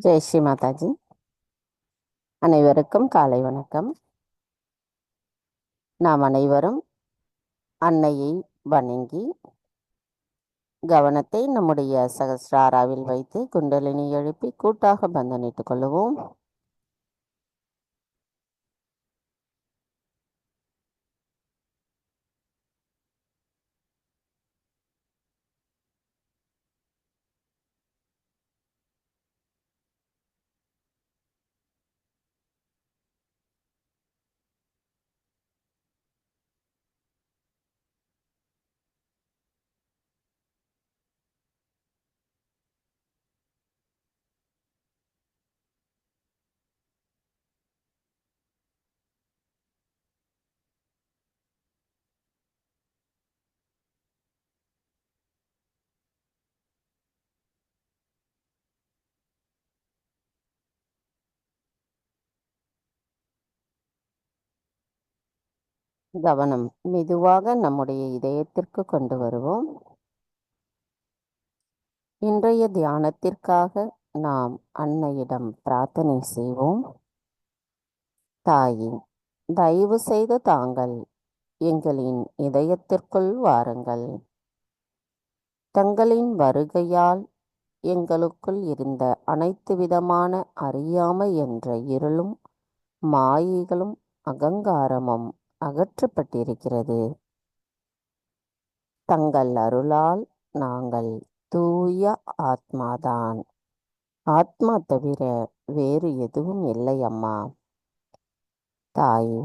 ஜெய் ஸ்ரீ மாதாஜி. அனைவருக்கும் காலை வணக்கம். நாம் அனைவரும் அன்னையை வணங்கி கவனத்தை நம்முடைய சகஸ்ராராவில் வைத்து குண்டலினி எழுப்பி கூட்டாக பந்தனிட்டுக் கொள்ளுவோம். கவனம் மெதுவாக நம்முடைய இதயத்திற்கு கொண்டு வருவோம். இன்றைய தியானத்திற்காக நாம் அன்னையிடம் பிரார்த்தனை செய்வோம். தாயே, தயவு செய்து தாங்கள் எங்களின் இதயத்திற்குள் வாருங்கள். தங்களின் வருகையால் எங்களுக்குள் இருந்த அனைத்து விதமான அறியாமை என்ற இருளும் மாயைகளும் அகங்காரமும் அகற்றப்பட்டிருக்கிறது. தங்கள் அருளால் நாங்கள் தூய ஆத்மாதான். ஆத்மா தவிர வேறு எதுவும் இல்லை அம்மா. தாயே,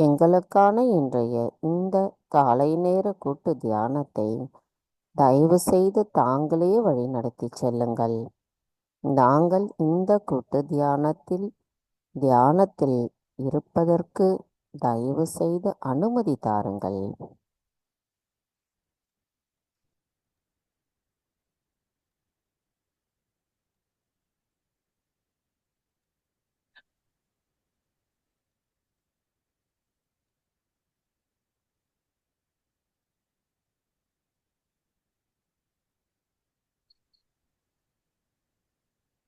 எங்களுக்கான இன்றைய இந்த காலை நேர கூட்டு தியானத்தை தயவு செய்து தாங்களே வழிநடத்தி செல்லுங்கள். நாங்கள் இந்த கூட்டு தியானத்தில் இருப்பதற்கு தயவு செய்து அனுமதி தாருங்கள்.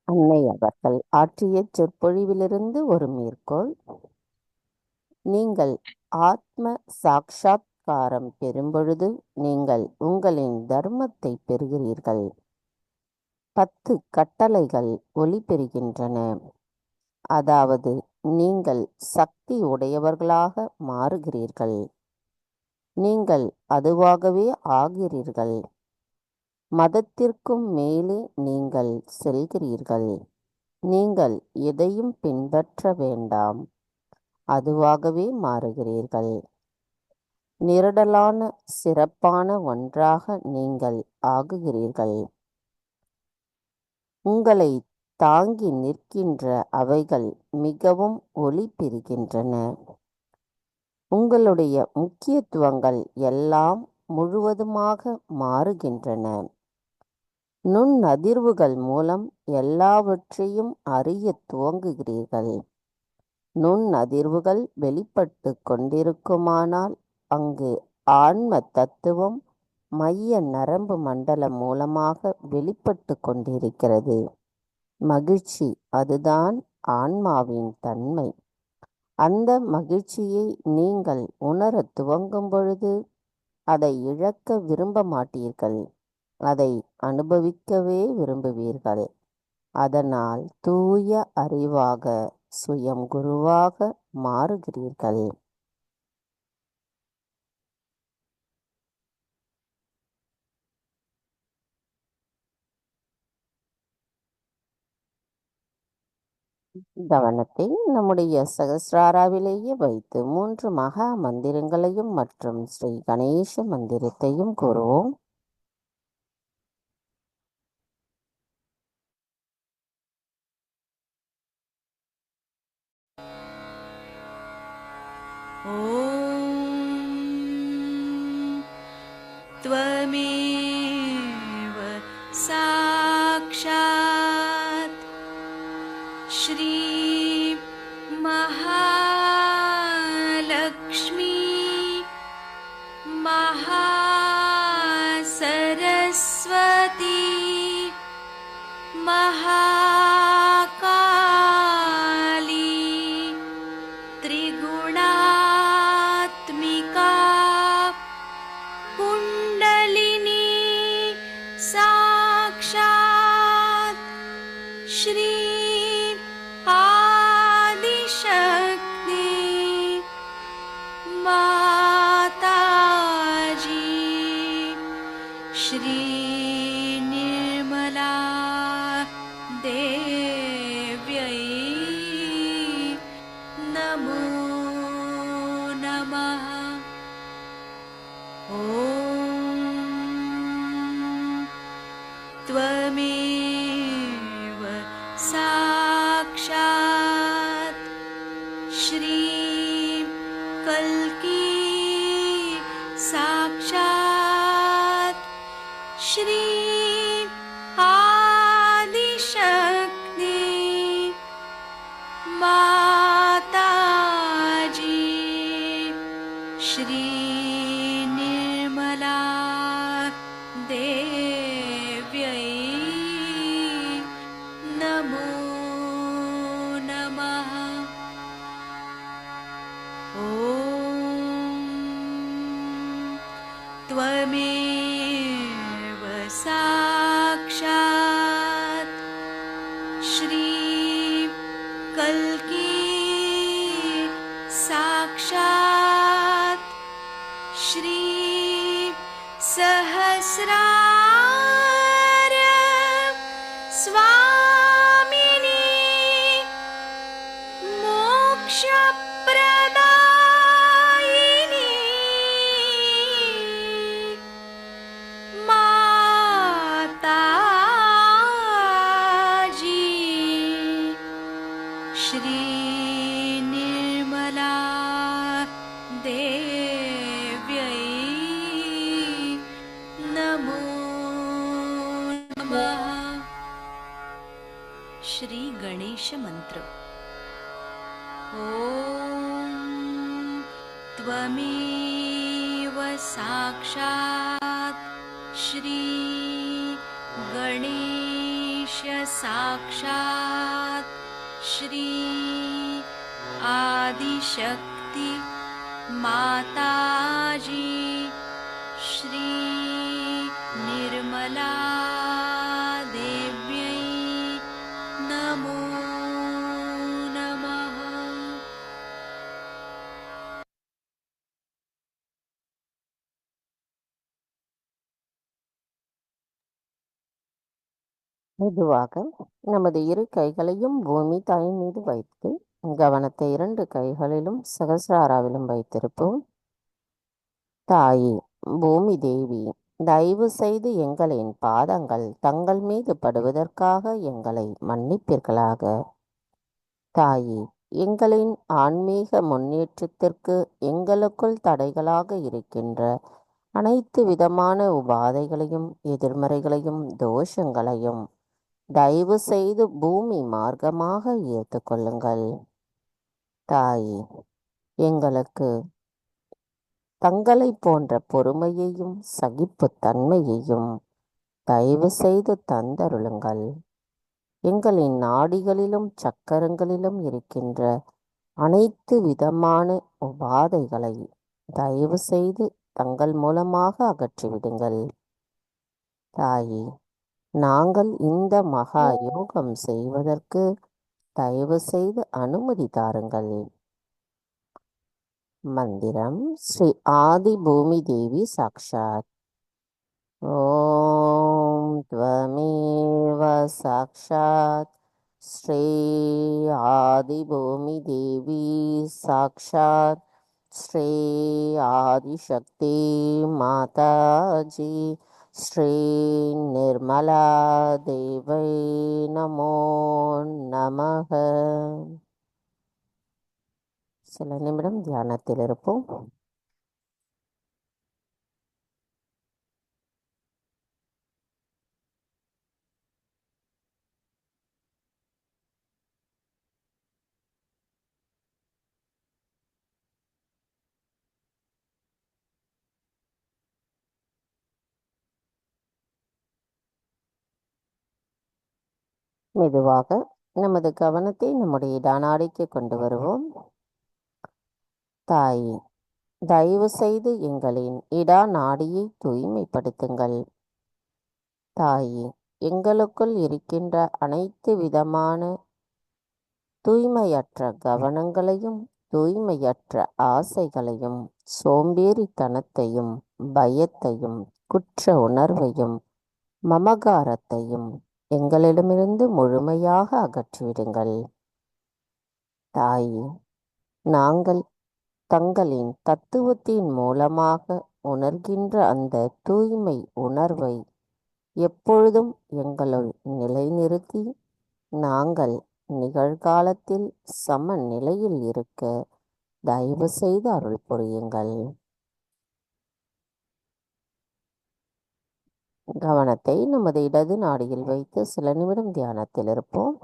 அன்னை அவர்கள் ஆற்றிய சொற்பொழிவிலிருந்து ஒரு மேற்கோள். நீங்கள் ஆத்ம சாக்ஷாத்காரம் பெறும்பொழுது நீங்கள் உங்களின் தர்மத்தை பெறுகிறீர்கள். 10 கட்டளைகள் ஒளி பெறுகின்றன. அதாவது நீங்கள் சக்தி உடையவர்களாக மாறுகிறீர்கள். நீங்கள் அதுவாகவே ஆகிறீர்கள். மதத்திற்கும் மேலே நீங்கள் செல்கிறீர்கள். நீங்கள் எதையும் பின்பற்ற வேண்டாம், அதுவாகவே மாறுகிறீர்கள். நிரடலான சிறப்பான ஒன்றாக நீங்கள் ஆகுகிறீர்கள். உங்களை தாங்கி நிற்கின்ற அவைகள் மிகவும் ஒளி பெறுகின்றன. உங்களுடைய முக்கியத்துவங்கள் எல்லாம் முழுவதுமாக மாறுகின்றன. நுண்ணதிர்வுகள் மூலம் எல்லாவற்றையும் அறிய துவங்குகிறீர்கள். நுண்ணதிர்வுகள் வெளிப்பட்டு கொண்டிருக்குமானால் அங்கு ஆன்ம தத்துவம் மைய நரம்பு மண்டலம் மூலமாக வெளிப்பட்டு கொண்டிருக்கிறது. மகிழ்ச்சி, அதுதான் ஆன்மாவின் தன்மை. அந்த மகிழ்ச்சியை நீங்கள் உணர துவங்கும் பொழுது அதை இழக்க விரும்ப மாட்டீர்கள். அதை அனுபவிக்கவே விரும்புவீர்கள். அதனால் தூய அறிவாக சுயம் குருவாக மாறுகிறீர்கள். கவனத்தை நம்முடைய சகஸ்ராராவிலேயே வைத்து 3 மகா மந்திரங்களையும் மற்றும் ஸ்ரீ கணேச மந்திரத்தையும் கூறுவோம். त्वमेव साक्षात् श्री महालक्ष्मी महासरस्वती महाकाली श्री आदिशक्ति माताजी श्री निर्मला देव्यै नमो नमः। ॐ त्वमेव साक्षात् श्री कल्की साक्षात् श्री सहस्रार स्वामिनी मोक्षप्रदायिनी माताजी श्री निर्मला देव्यै नमो नमः। श्री गणेश मंत्र। ॐ त्वमेव साक्षात् श्री गणेश साक्षात् श्री आदिशक्ति माताजी श्री निर्मला देव्यै नमो नमः। மெதுவாக நமது இரு கைகளையும் பூமி தாயின் மீது வைத்து கவனத்தை இரண்டு கைகளிலும் சகசிராராவிலும் வைத்திருப்போம். தாயே பூமி தேவி, தயவு செய்து எங்களின் பாதங்கள் தங்கள் மீது படுவதற்காக எங்களை மன்னிப்பீர்களாக. தாயே, எங்களின் ஆன்மீக முன்னேற்றத்திற்கு எங்களுக்குள் தடைகளாக இருக்கின்ற அனைத்து விதமான உபாதைகளையும் எதிர்மறைகளையும் தோஷங்களையும் தயவு செய்து பூமி மார்க்கமாக ஏற்றுக்கொள்ளுங்கள். தாயே, எங்களுக்கு தங்களை போன்ற பொறுமையையும் சகிப்புத்தன்மையையும் தயவு செய்து தந்தருளுங்கள். எங்களின் நாடிகளிலும் சக்கரங்களிலும் இருக்கின்ற அனைத்து விதமான உபாதைகளை தயவு செய்து தங்கள் மூலமாக அகற்றிவிடுங்கள். தாயே, நாங்கள் இந்த மகா யோகம் செய்வதற்கு தயவு செய்து அனுமதி தாருங்கள். மந்திரம் ஸ்ரீ ஆதி பூமி தேவி சாக்ஷாத். ஓம் த்வமேவ சாக்ஷாத் ஸ்ரீ ஆதி பூமி தேவி சாக்ஷாத் ஸ்ரீ ஆதிசக்தி மாதாஜி ஸ்ரீ நிர்மலா தேவை நமோ நமக. சில நிமிடம் தியானத்தில் இருப்போம். மெதுவாக நமது கவனத்தை நம்முடைய இடாநாடிக்கு கொண்டு வருவோம். தாயே, தயவு செய்து எங்களின் இடா நாடியை தூய்மைப்படுத்துங்கள். தாயே, எங்களுக்குள் இருக்கின்ற அனைத்து விதமான தூய்மையற்ற கவனங்களையும் தூய்மையற்ற ஆசைகளையும் சோம்பேறித்தனத்தையும் பயத்தையும் குற்ற உணர்வையும் மமகாரத்தையும் எங்களிடமிருந்து முழுமையாக அகற்றிவிடுங்கள். தாயே, நாங்கள் தங்களின் தத்துவத்தின் மூலமாக உணர்கின்ற அந்த தூய்மை உணர்வை எப்பொழுதும் எங்களுள் நிலைநிறுத்தி நாங்கள் நிகழ்காலத்தில் சமநிலையில் இருக்க தயவு செய்து அருள் புரியுங்கள். கவனத்தை நமது இடது நாடியில் வைத்து சில நிமிடம் தியானத்தில் இருப்போம்.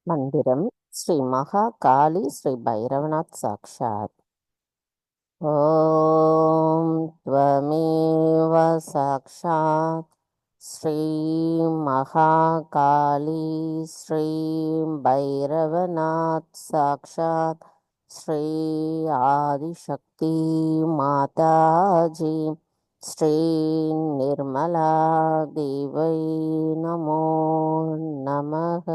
மந்திரம் ஸ்ரீ மகா காளி ஸ்ரீ பைரவநாத் சாக்ஷாத். ஓம் த்வமேவ சாக்ஷாத் ஸ்ரீ மகா காளி ஸ்ரீ பைரவநாத் சாக்ஷாத் ஸ்ரீ ஆதிசக்தி மாதாஜி ஸ்ரீ நிர்மலா தேவை நமோ நமக.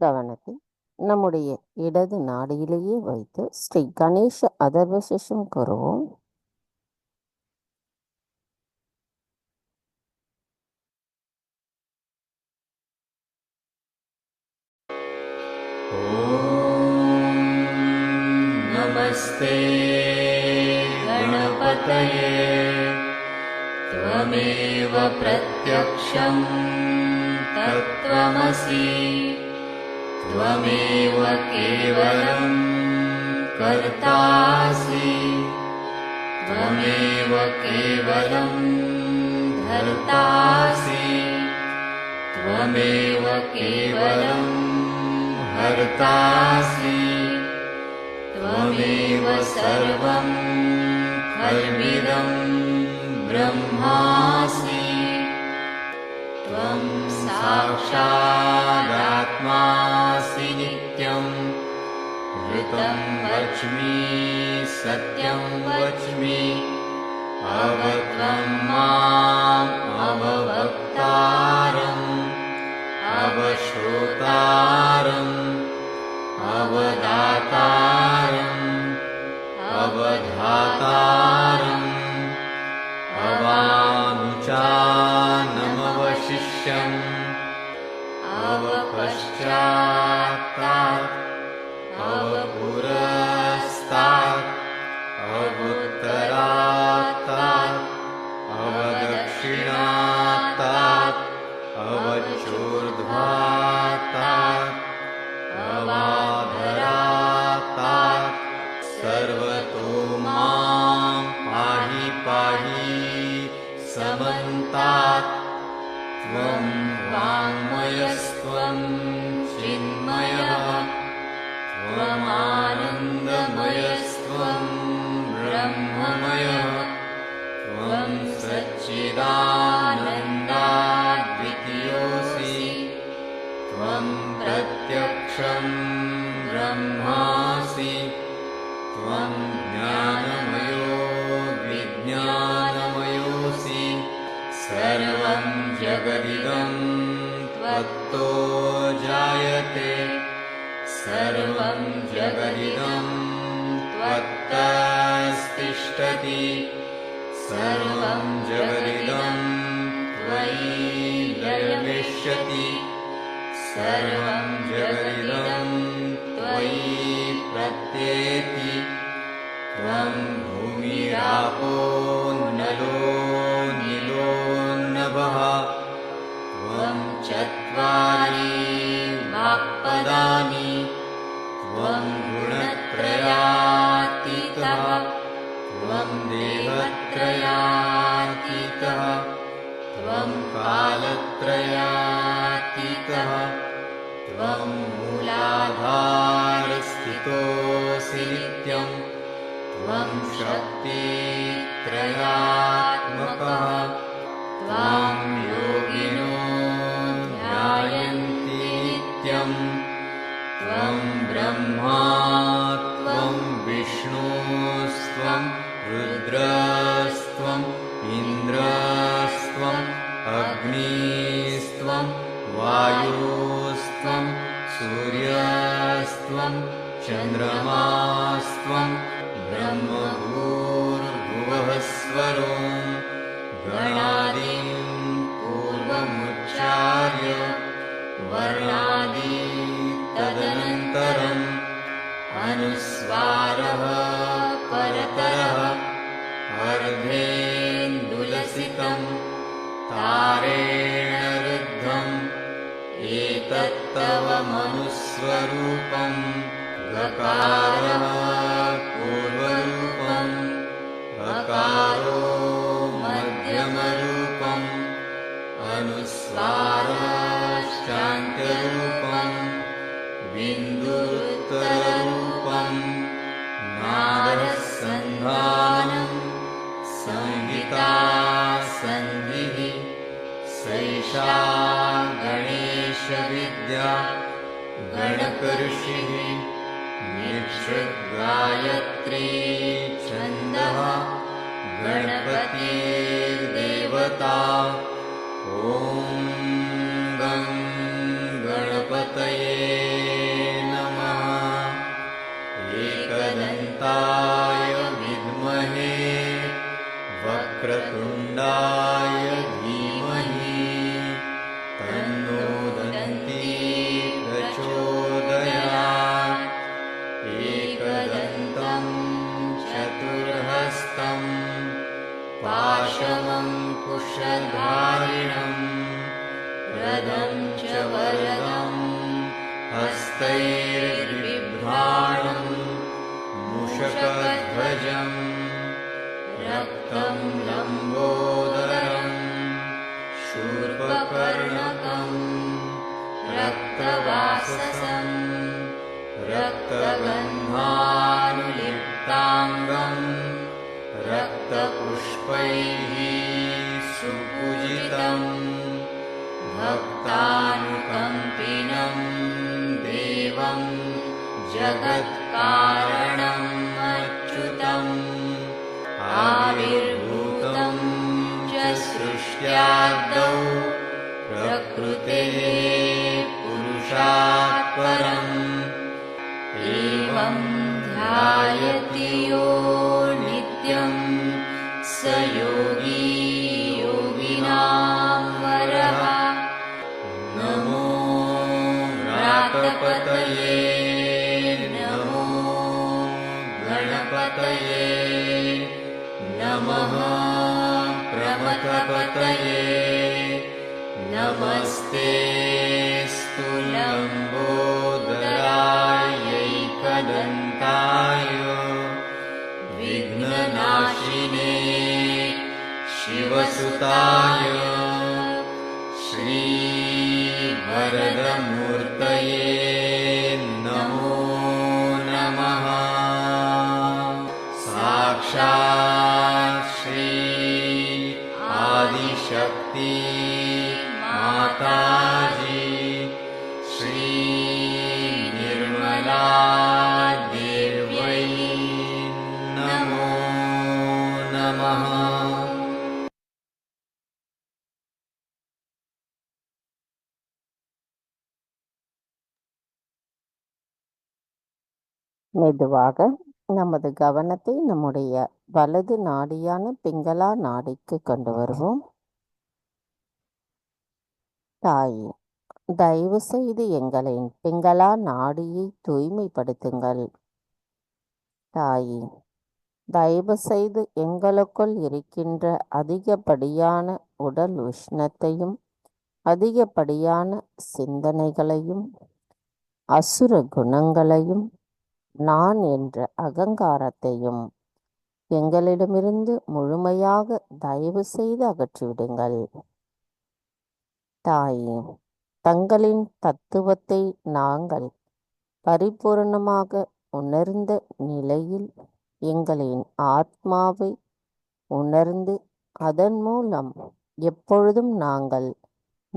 கவனத்தை நம்முடைய இடது நாடியிலேயே வைத்து ஸ்ரீ கணேஷ அதர்வசேஷம் கூறுவோம். नमस्ते गणपतये त्वमेव प्रत्यक्षं तत्त्वमसि त्वमेव केवलं कर्तासि त्वमेव केवलं धर्तासि त्वमेव केवलं हर्तासि त्वमेव सर्वं खल्विदं ब्रह्मासि त्वं साक्षादात्मासि नित्यं ऋतं वच्मि सत्यं वच्मि अवत्वं माम् अववक्तारम् अवश्रोतारम् अवदातारम् अवधातारम् अवानुचानमवशिष्यम् अवपश्चात्तात् अवपुरस्तात् अवुत्तरात्तात् अवदक्षिणात्तात् अवचोर्ध्वात्तात् अवाधरात्तात् सर्वतो मां पाहि पाहि समन्तात् त्वं वाङ्मयस्त्वं चिन्मयः त्वमानन्दमयस्त्वं ब्रह्ममयः त्वं सच्चिदानन्दाद्वितीयोऽसि त्वं प्रत्यक्षं ब्रह्मासि त्वं ज्ञानमयो विज्ञानमयोऽसि सर्वं जगदिदं त्वत्तो जायते सर्वं जगदिदं त्वत्तस्तिष्ठति सर्वं जगदिदं त्वयि लयमिष्यति सर्वं जगदिदं त्वयि प्रत्येति त्वं भूमिरापो नलो नीलो नभः त्वं चत्वारि वाक्पदानि त्वं गुणत्रयातीतः त्वं देवत्रयातीतः त्वं कालत्रयातीतः त्वं मूलाधारस्थितोऽसि नित्यं त्वं शक्तित्रयात्मकः त्वां योगिनो ध्यायन्ति नित्यं त्वं ब्रह्मा त्वं विष्णुस्त्वं रुद्रस्त्वम् इन्द्रस्त्वम् अग्निस्त्वं वायुस्त्वं सूर्यस्त्वं चन्द्रमास्त्वं ब्रह्मभूर्भुवः स्वरों गणादीन् पूर्वमुच्चार्य वर्णादि तदनन्तरम् अनुस्वारः परतरः अर्धेन्दुलसितं तारेण रुद्धम् एतत्तव मनुस्वरूपं गकारः पूर्वरूपम् अकारो मध्यमरूपम् अनुस्वाराश्चान्त्यरूपम् बिन्दुरुत्तररूपम् नादसन्धानम् संहिता सन्धिः सैषा गणेशविद्या गणकऋषिः निःसृद्गायत्री छन्दः गणपतिर्देवता ॐ गं गणपतये नमः एकदन्ताय विद्महे वक्रतुण्डाय धीमहि तन्नो दन्ती प्रचोदयात् एकदन्तं चतुर्हस्तं पाशमङ्कुशधारिणं रदं च वरदं हस्तैर्बिभ्राणं मूषकध्वजं रक्तं लम्बोदरं शूर्पकर्णकं रक्तवाससं रक्तगन्धानुलिप्ताङ्गं रक्तपुष्पैः सुपूजितं भक्तानुकम्पिनं देवं जगत्कारणम् अच्युतम् आविर्भूतं च सृष्ट्यादौ प्रकृतेः पुरुषात् परम् एवं ध्यायति यो नित्यं स योगी योगिनां वरः नमो व्रातपतये नमो गणपतये नमः प्रमथपतये नमस्तेऽस्तु लम्बोदरायैकदन्ताय विघ्ननाशिने शिवसुताय श्रीवरदमूर्तये नमो नमः साक्षात् श्री आदिशक्ति माताजी श्री निर्मला देव्यै नमो नमः। மெதுவாக நமது கவனத்தை நம்முடைய வலது நாடியான பிங்களா நாடிக்கு கொண்டு வருவோம். தாயே, தயவு செய்து எங்களின் பிங்களா நாடியை தூய்மைப்படுத்துங்கள். தாயே, தயவு செய்து எங்களுக்குள் இருக்கின்ற அதிகப்படியான உடல் உஷ்ணத்தையும் அதிகப்படியான சிந்தனைகளையும் அசுர குணங்களையும் நான் என்ற அகங்காரத்தையும் எங்களிடமிருந்து முழுமையாக தயவு செய்து அகற்றிவிடுங்கள். தாயே, தங்களின் தத்துவத்தை நாங்கள் பரிபூரணமாக உணர்ந்த நிலையில் எங்களின் ஆத்மாவை உணர்ந்து அதன் மூலம் எப்பொழுதும் நாங்கள்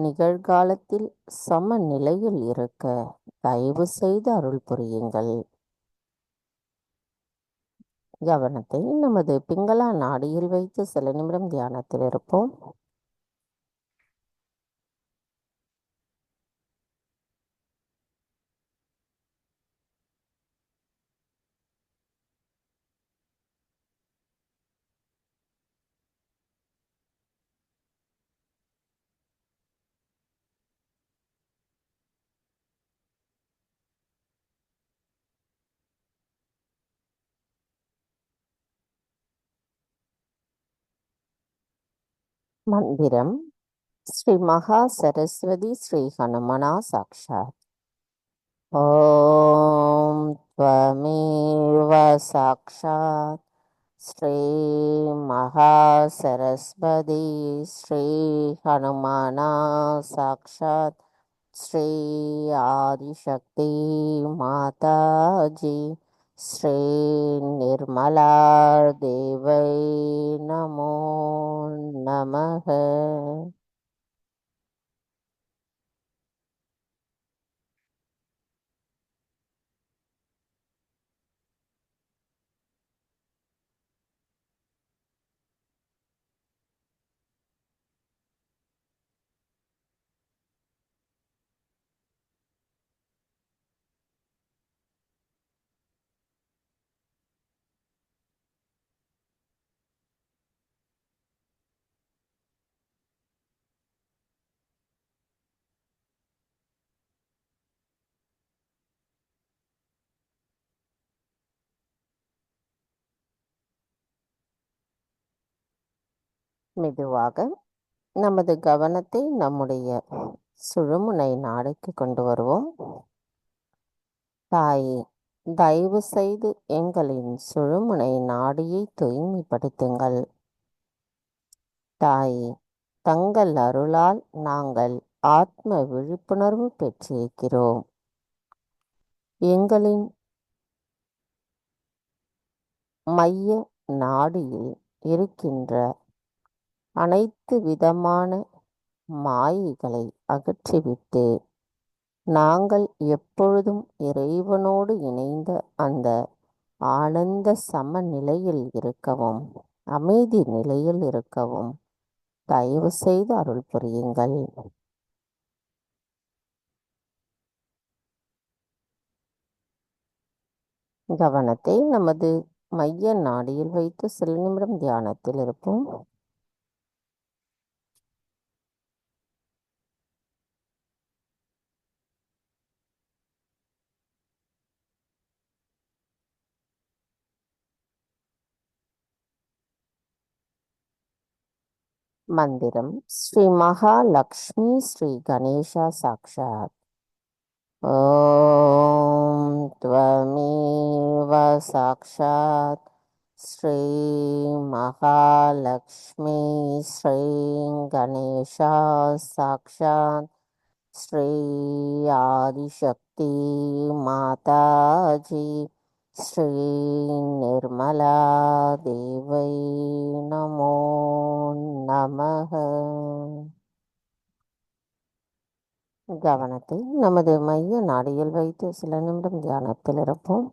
நிகழ்காலத்தில் சமநிலையில் இருக்க தயவு செய்து அருள் புரியுங்கள். கவனத்தை நமது பிங்களா நாடியில் வைத்து சில நிமிடம் தியானத்தில் இருப்போம். மந்திரம் ஸ்ரீ மகா சரஸ்வதி ஸ்ரீ ஹனுமனா சாக்ஷாத். ஓம் த்வமேவ சாக்ஷாத் ஸ்ரீ மகா சரஸ்வதி ஸ்ரீ ஹனுமனா சாக்ஷாத் ஸ்ரீ ஆதிசக்தி மாதாஜி ஸ்ரீ நிர்மலா தேவை நமோ நமக. மெதுவாக நமது கவனத்தை நம்முடைய சுழுமுனை நாடைக்கு கொண்டு வருவோம். தாயே, தயவு செய்து எங்களின் சுழுமுனை நாடியை தூய்மைப்படுத்துங்கள். தாயே, தங்கள் அருளால் நாங்கள் ஆத்ம விழிப்புணர்வு பெற்றிருக்கிறோம். எங்களின் மைய நாடியில் இருக்கின்ற அனைத்து விதமான மாயைகளை அகற்றிவிட்டு நாங்கள் எப்பொழுதும் இறைவனோடு இணைந்த அந்த ஆனந்த சமநிலையில் இருக்கவும், அமைதி நிலையில் இருக்கவும் தயவு செய்து அருள் புரியுங்கள். கவனத்தை நமது மைய நாடியில் வைத்து சில நிமிடம் தியானத்தில் இருப்போம். மந்திரம் ஸ்ரீ மகாலக்ஷ்மி ஸ்ரீ கணேசா சாக்ஷாத். ஓம் த்வமேவ சாக்ஷாத் ஸ்ரீ மகாலக்ஷ்மி ஸ்ரீ கணேசா சாக்ஷாத் ஸ்ரீ ஆதிசக்தி மாதாஜி ஸ்ரீ நிர்மலா தேவை நமோ நமக. கவனத்தை நமது மைய நாடியில் வைத்து சில நிமிடம் தியானத்தில் இருப்போம்.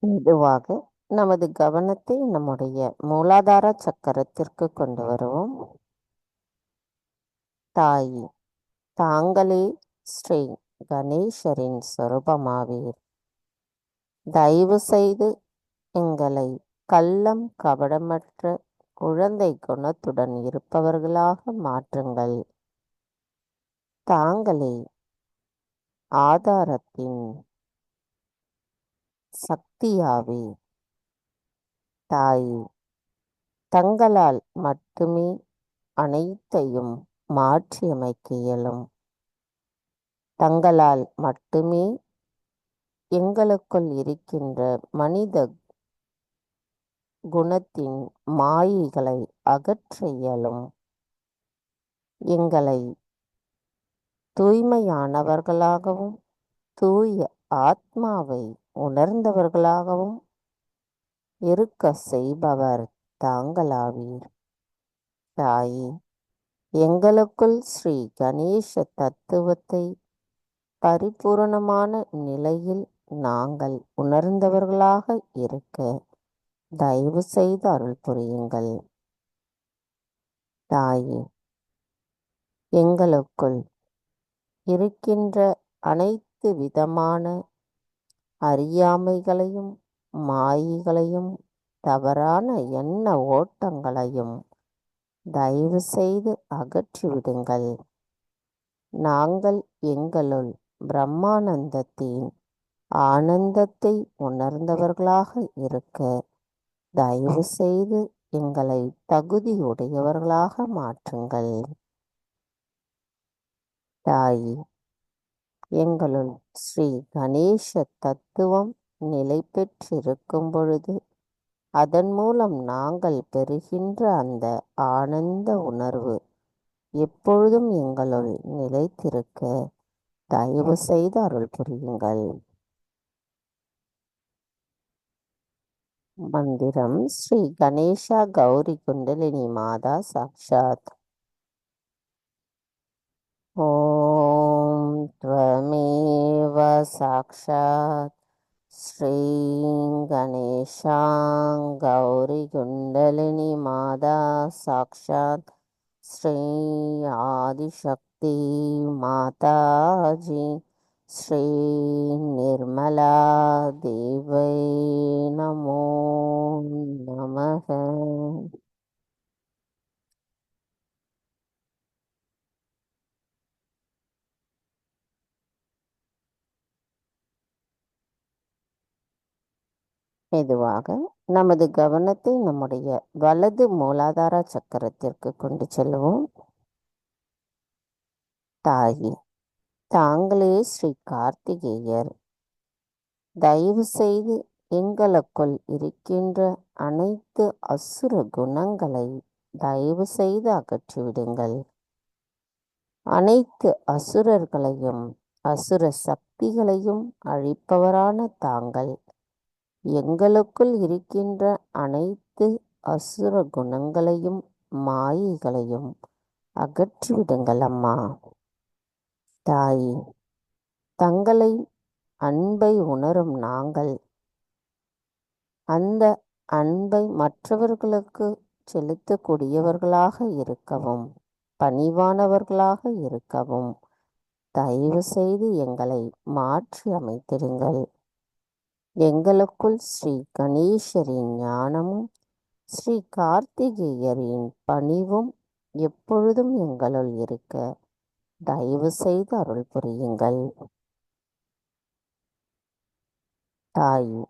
மெதுவாக நமது கவனத்தை நம்முடைய மூலாதார சக்கரத்திற்கு கொண்டு வருவோம். தாயி, தாங்களே ஸ்ரீ கணேசரின் சொரூபமாவீர். தயவு செய்து எங்களை கள்ளம் கபடமற்ற குழந்தை குணத்துடன் இருப்பவர்களாக மாற்றுங்கள். தாங்களே ஆதாரத்தின் சக்தியாவே. தாயி, தங்களால் மட்டுமே அனைத்தையும் மாற்றியமைக்க இயலும். தங்களால் மட்டுமே எங்களுக்குள் இருக்கின்ற மனித குணத்தின் மாயைகளை அகற்ற இயலும். எங்களை தூய்மையானவர்களாகவும் தூய ஆத்மாவை உணர்ந்தவர்களாகவும் இருக்க செய்பவர் தாங்களாவீர். தாயி, எங்களுக்குள் ஸ்ரீ கணேச தத்துவத்தை பரிபூரணமான நிலையில் நாங்கள் உணர்ந்தவர்களாக இருக்க தயவு செய்து அருள் புரியுங்கள். தாயி, எங்களுக்குள் இருக்கின்ற அனைத்து விதமான அறியாமைகளையும் மாயைகளையும் தவறான எண்ண ஓட்டங்களையும் தயவு செய்து அகற்றிவிடுங்கள். நாங்கள் எங்களுள் பிரம்மானந்தத்தின் ஆனந்தத்தை உணர்ந்தவர்களாக இருக்க தயவு செய்து எங்களை தகுதியுடையவர்களாக மாற்றுங்கள். தாயி, எங்களுள் ஸ்ரீ கணேச தத்துவம் நிலை பெற்றிருக்கும் பொழுது அதன் மூலம் நாங்கள் பெறுகின்ற அந்த ஆனந்த உணர்வு எப்பொழுதும் எங்களுள் நிலைத்திருக்க தயவு செய்து அருள் புரியுங்கள். மந்திரம் ஸ்ரீ கணேசா கௌரி குண்டலினி மாதா சாக்ஷாத். ஓம் த்வமேவ சாக்ஷாத் ஸ்ரீ கணேசா கௌரி குண்டலினி மாதா சாக்ஷாத் ஸ்ரீ ஆதிசக்தி மாதாஜி ஸ்ரீ நிர்மலா தேவை நமோ நமக. மெதுவாக நமது கவனத்தை நம்முடைய வலது மூலாதார சக்கரத்திற்கு கொண்டு செல்வோம். தாயி, தாங்களே ஸ்ரீ கார்த்திகேயர். தயவு செய்து எங்களுக்குள் இருக்கின்ற அனைத்து அசுர குணங்களை தயவு செய்து அகற்றிவிடுங்கள். அனைத்து அசுரர்களையும் அசுர சக்திகளையும் அழிப்பவரான தாங்கள் எங்களுக்குள் இருக்கின்ற அனைத்து அசுர குணங்களையும் மாயைகளையும் அகற்றிவிடுங்கள் அம்மா. தாயி, தங்களை அன்பை உணரும் நாங்கள் அந்த அன்பை மற்றவர்களுக்கு செலுத்தக்கூடியவர்களாக இருக்கவும் பணிவானவர்களாக இருக்கவும் தயவு செய்து எங்களை மாற்றி அமைத்திடுங்கள். எங்களுக்குள் ஸ்ரீ கணேசரின் ஞானமும் ஸ்ரீ கார்த்திகேயரின் பணிவும் எப்பொழுதும் எங்களுள் இருக்க தயவு செய்து அருள் புரியுங்கள். தாயி,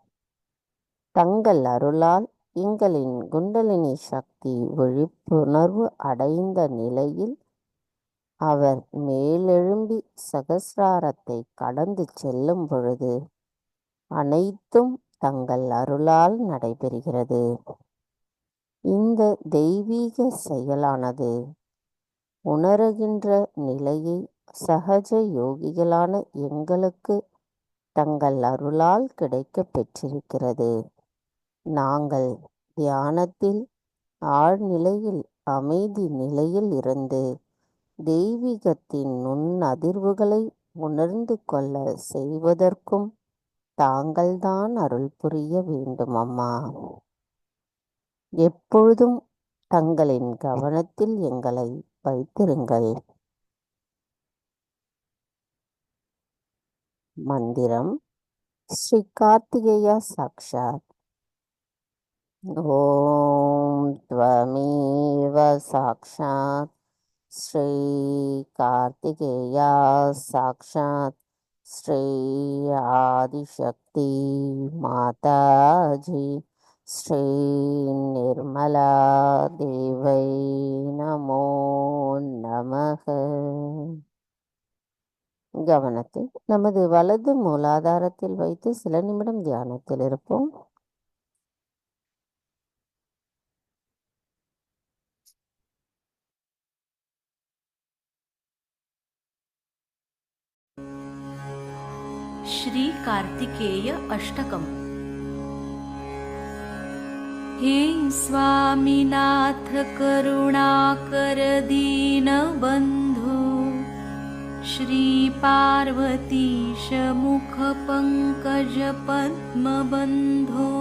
தங்கள் அருளால் எங்களின் குண்டலினி சக்தி விழிப்புணர்வு அடைந்த நிலையில் அவர் மேலெழும்பி சகசிராரத்தை கடந்து செல்லும் பொழுது அனைத்தும் தங்கள் அருளால் நடைபெறுகிறது. இந்த தெய்வீக செயலானது உணர்கின்ற நிலையை சகஜ யோகிகளான எங்களுக்கு தங்கள் அருளால் கிடைக்க பெற்றிருக்கிறது. நாங்கள் தியானத்தில் ஆழ்நிலையில் அமைதி நிலையில் இருந்து தெய்வீகத்தின் நுண்ணதிர்வுகளை உணர்ந்து கொள்ள செய்வதற்கும் தாங்கள்தான் அருள் புரிய வேண்டும் அம்மா. எப்பொழுதும் தங்களின் கவனத்தில் எங்களை வைத்திருங்கள். மந்திரம் ஸ்ரீ கார்த்திகேயா சாக்ஷாத். ஓம் த்வமேவ சாக்ஷாத் ஸ்ரீ கார்த்திகேயா சாக்ஷாத் ஸ்ரீ ஆதிசக்தி மாதாஜி ஸ்ரீ நிர்மலா தேவை நமோ நமக. கவனத்தை நமது வலது மூலாதாரத்தில் வைத்து சில நிமிடம் தியானத்தில் இருப்போம். श्री कार्तिकेय अष्टकम्। हे स्वामीनाथ करुणाकर दीनबन्धो श्री पार्वतीश मुख पंकज पद्मबन्धो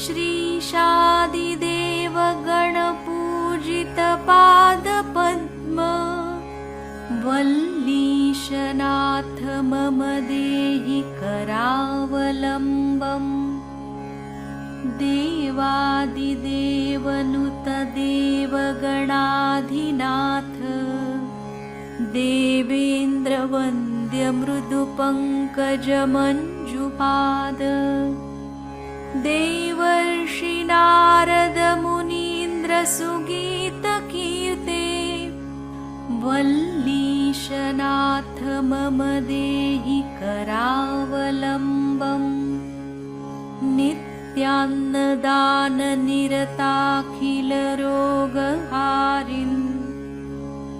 श्रीशादिदेव गणपूजित पादपद्म वल्लीशनाथ मम देहि करावलम्बम्। देवादिदेवनुत देवगणाधिनाथ देवेन्द्रवन्द्य मृदुपङ्कज मञ्जुपाद देवर्षि नारद मुनीन्द्र सुगीतकीर्ते वल्लीशनाथ मम देहि करावलम्बम्। नित्यान्नदाननिरताखिल रोगहारिन्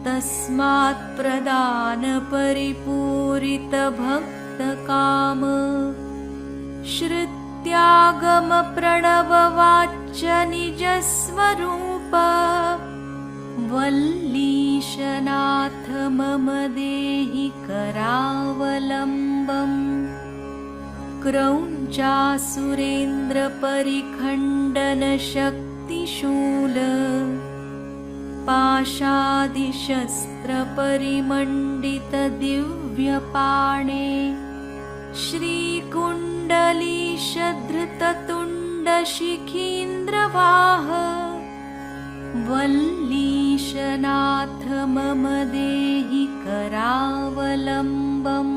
तस्मात् प्रदान परिपूरित भक्तकाम श्रुत्यागम प्रणववाच्य निजस्वरूप वल्लीशनाथ मम देहि करावलम्बम्। क्रौञ्चासुरेन्द्र परिखण्डन शक्तिशूल पाशादिशस्त्र परिमण्डित दिव्यपाणे श्रीकुण्डलीश धृततुण्ड शिखीन्द्रवाह वल्लीशनाथ मम देहि करावलम्बम्।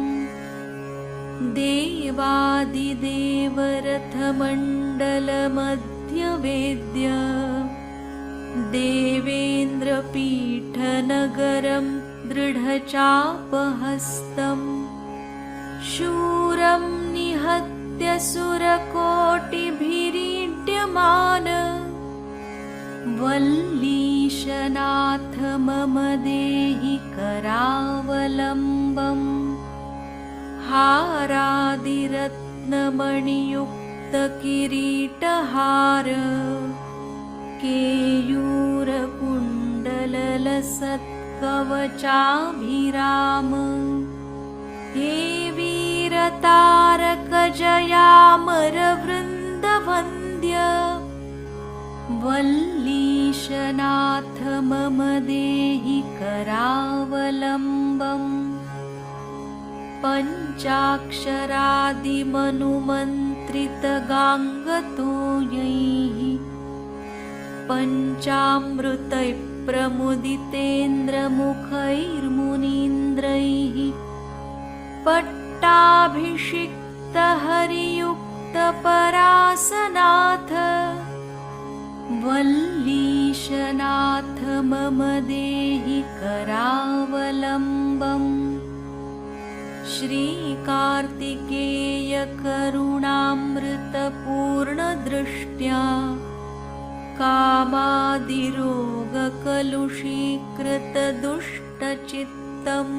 देवादिदेवरथमण्डलमध्यवेद्य देवेन्द्रपीठनगरं दृढचापहस्तम् शूरं निहत्य सुरकोटिभिरीड्यमान वल्लीशनाथ मम देहि करावलम्बम्। हारादिरत्नमणियुक्तकिरीटहार केयूरकुण्डललसत्कवचाभिराम हे वीरतारक जयामरवृन्दवन्द्य वल्लीशनाथ मम देहि करावलम्बम्। पञ्चाक्षरादिमनुमन्त्रितगाङ्गतोयैः पञ्चामृतैः प्रमुदितेन्द्रमुखैर्मुनीन्द्रैः पट्टाभिषिक्तहरियुक्तपरासनाथ वल्लीशनाथ मम देहि करावलम्बम्। श्रीकार्तिकेय करुणामृतपूर्णदृष्ट्या कामादिरोगकलुषीकृतदुष्टचित्तम्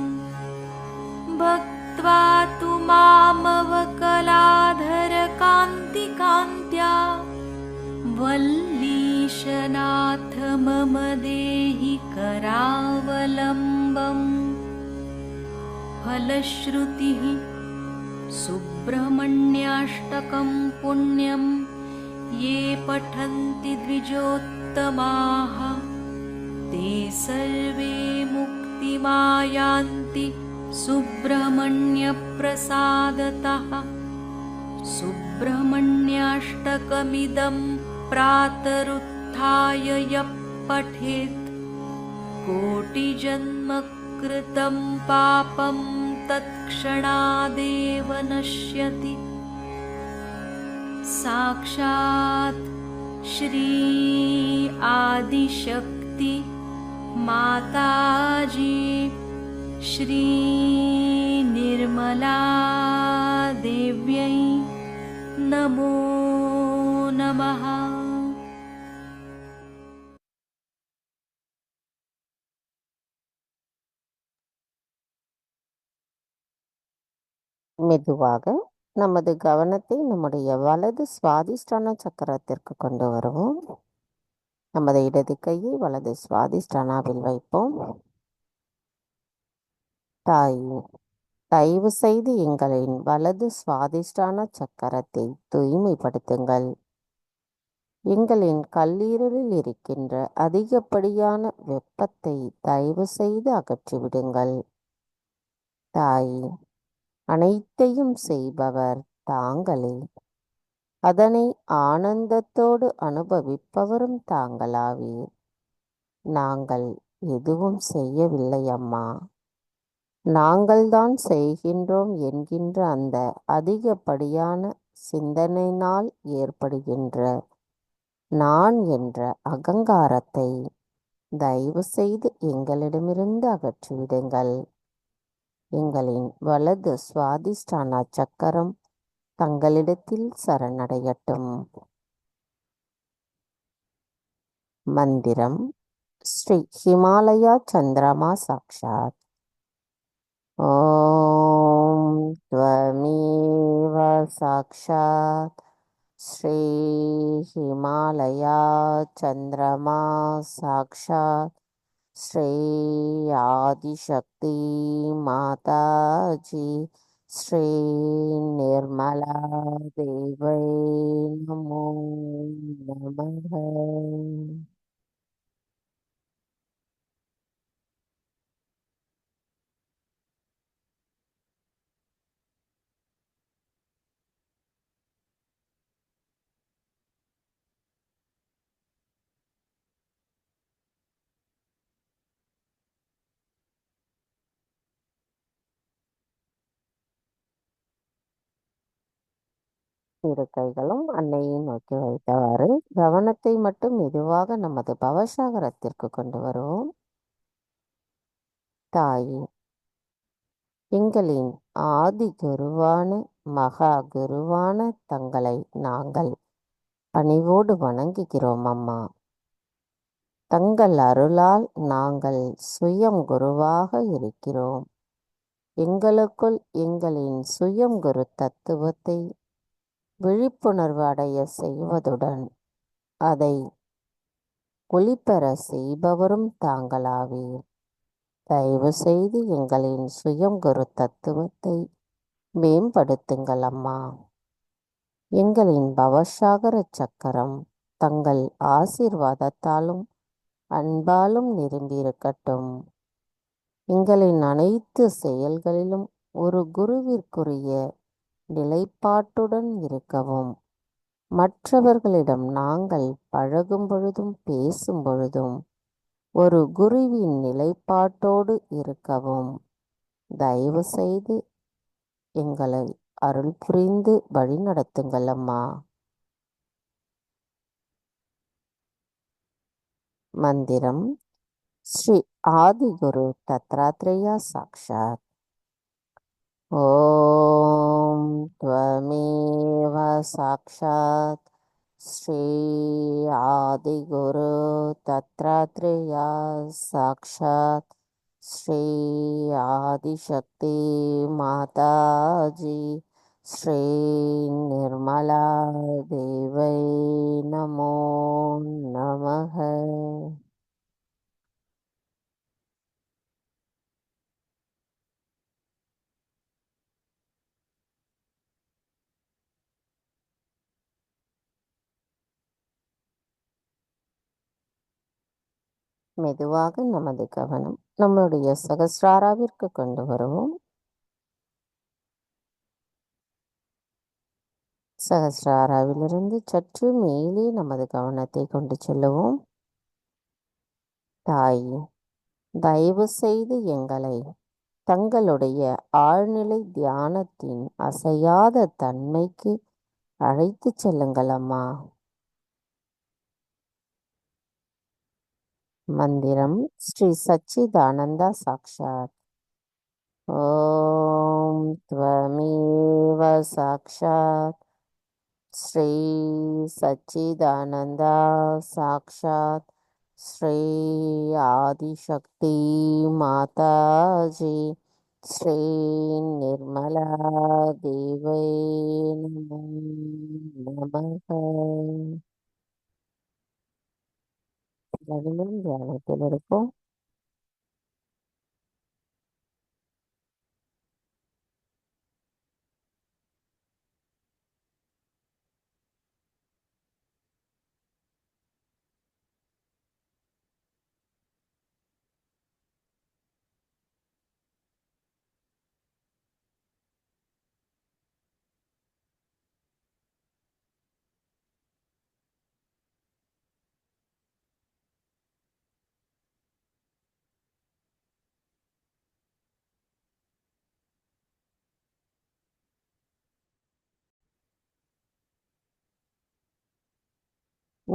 भक्त्वा तु मामवकलाधरकान्तिकान्त्या वल्लीशनाथ मम देहि करावलम्बम्। फलश्रुतिः सुब्रह्मण्याष्टकं पुण्यं ये पठन्ति द्विजोत्तमाः ते सर्वे मुक्तिमायान्ति सुब्रह्मण्यप्रसादतः। सुब्रह्मण्याष्टकमिदं प्रातरुत्थाय यः पठेत् कोटिजन्मकृतं पापं तत्क्षणादेव नश्यति। साक्षात् श्री आदिशक्ति माताजी श्री निर्मला देव्यै नमो नमः। மெதுவாக நமது கவனத்தை நம்முடைய வலது சுவாதிஷ்டான சக்கரத்திற்கு கொண்டு வருவோம். நமது இடது கையை வலது சுவாதிஷ்டானாவில் வைப்போம். தயவு செய்து எங்களின் வலது சுவாதிஷ்டான சக்கரத்தை தூய்மைப்படுத்துங்கள். எங்களின் கல்லீரலில் இருக்கின்ற அதிகப்படியான வெப்பத்தை தயவு செய்து அகற்றிவிடுங்கள். தாய், அனைத்தையும் செய்பவர் தாங்களே. அதனை ஆனந்தத்தோடு அனுபவிப்பவரும் தாங்களாவீர். நாங்கள் எதுவும் செய்யவில்லை அம்மா, நாங்கள்தான் செய்கின்றோம் என்கின்ற அந்த அதிகப்படியான சிந்தனையினால் ஏற்படுகின்ற நான் என்ற அகங்காரத்தை தயவு செய்து எங்களிடமிருந்து அகற்றிவிடுங்கள். எங்களின் வலது சுவாதிஷ்டான சக்கரம் தங்களிடத்தில் சரணடையட்டும். மந்திரம் ஸ்ரீ ஹிமாலயா சந்திரமா சாக்ஷாத். ஓம் த்வமேவ சாக்ஷாத் ஸ்ரீ ஹிமாலயா சந்திரமா சாக்ஷாத் ஸ்ரீ ஆதிசக்தி மாதாஜி ஸ்ரீ நிர்மலா தேவை நமோ நமः. இரு கைகளும் அன்னையை நோக்கி வைத்தவாறு கவனத்தை மட்டும் மெதுவாக நமது பவசாகரத்திற்கு கொண்டு வருவோம். தாயே, எங்களின் ஆதி குருவான மகா குருவான தங்களை நாங்கள் பணிவோடு வணங்குகிறோம் அம்மா. தங்கள் அருளால் நாங்கள் சுயம் குருவாக இருக்கிறோம். எங்களுக்குள் எங்களின் சுயம் குரு தத்துவத்தை விழிப்புணர்வு அடைய செய்வதுடன் அதை ஒளிபெற செய்பவரும் தாங்களாவீர். தயவு செய்து எங்களின் சுயம் குரு தத்துவத்தை மேம்படுத்துங்கள் அம்மா. எங்களின் பவசாகர சக்கரம் தங்கள் ஆசீர்வாதத்தாலும் அன்பாலும் நிரம்பியிருக்கட்டும். எங்களின் அனைத்து செயல்களிலும் ஒரு குருவிற்குரிய நிலைப்பாட்டுடன் இருக்கவும், மற்றவர்களிடம் நாங்கள் பழகும் பொழுதும் பேசும் பொழுதும் ஒரு குருவின் நிலைப்பாட்டோடு இருக்கவும் தயவு செய்து எங்களை அருள் புரிந்து வழிநடத்துங்கள் அம்மா. மந்திரம் ஸ்ரீ ஆதிகுரு தத்ராத்ரேயா சாக்ஷாத். ஓம் த்வமேவ சாக்ஷாத் ஸ்ரீ ஆதிகுரு தத்ராத்ரேயா சாக்ஷாத் ஸ்ரீ ஆதிசக்தி மாதாஜி ஸ்ரீ நிர்மலா தேவை நமோ நமः. மெதுவாக நமது கவனம் நம்மளுடைய சகஸ்ராராவிற்கு கொண்டு வருவோம். சகஸ்ராராவிலிருந்து சற்று மேலே நமது கவனத்தை கொண்டு செல்லுவோம். தாய், தயவு செய்து எங்களை தங்களுடைய ஆழ்நிலை தியானத்தின் அசையாத தன்மைக்கு அழைத்து செல்லுங்கள் அம்மா. மந்திரம் ஸ்ரீ சச்சிதானந்தா சாக்ஷாத். ஓம் த்வமேவ சாக்ஷாத் ஸ்ரீ சச்சிதானந்தா சாக்ஷாத் ஸ்ரீ ஆதிசக்தி மாதாஜி ஸ்ரீ நிர்மலா தேவை நமக. தியானத்தில் இருப்போம்.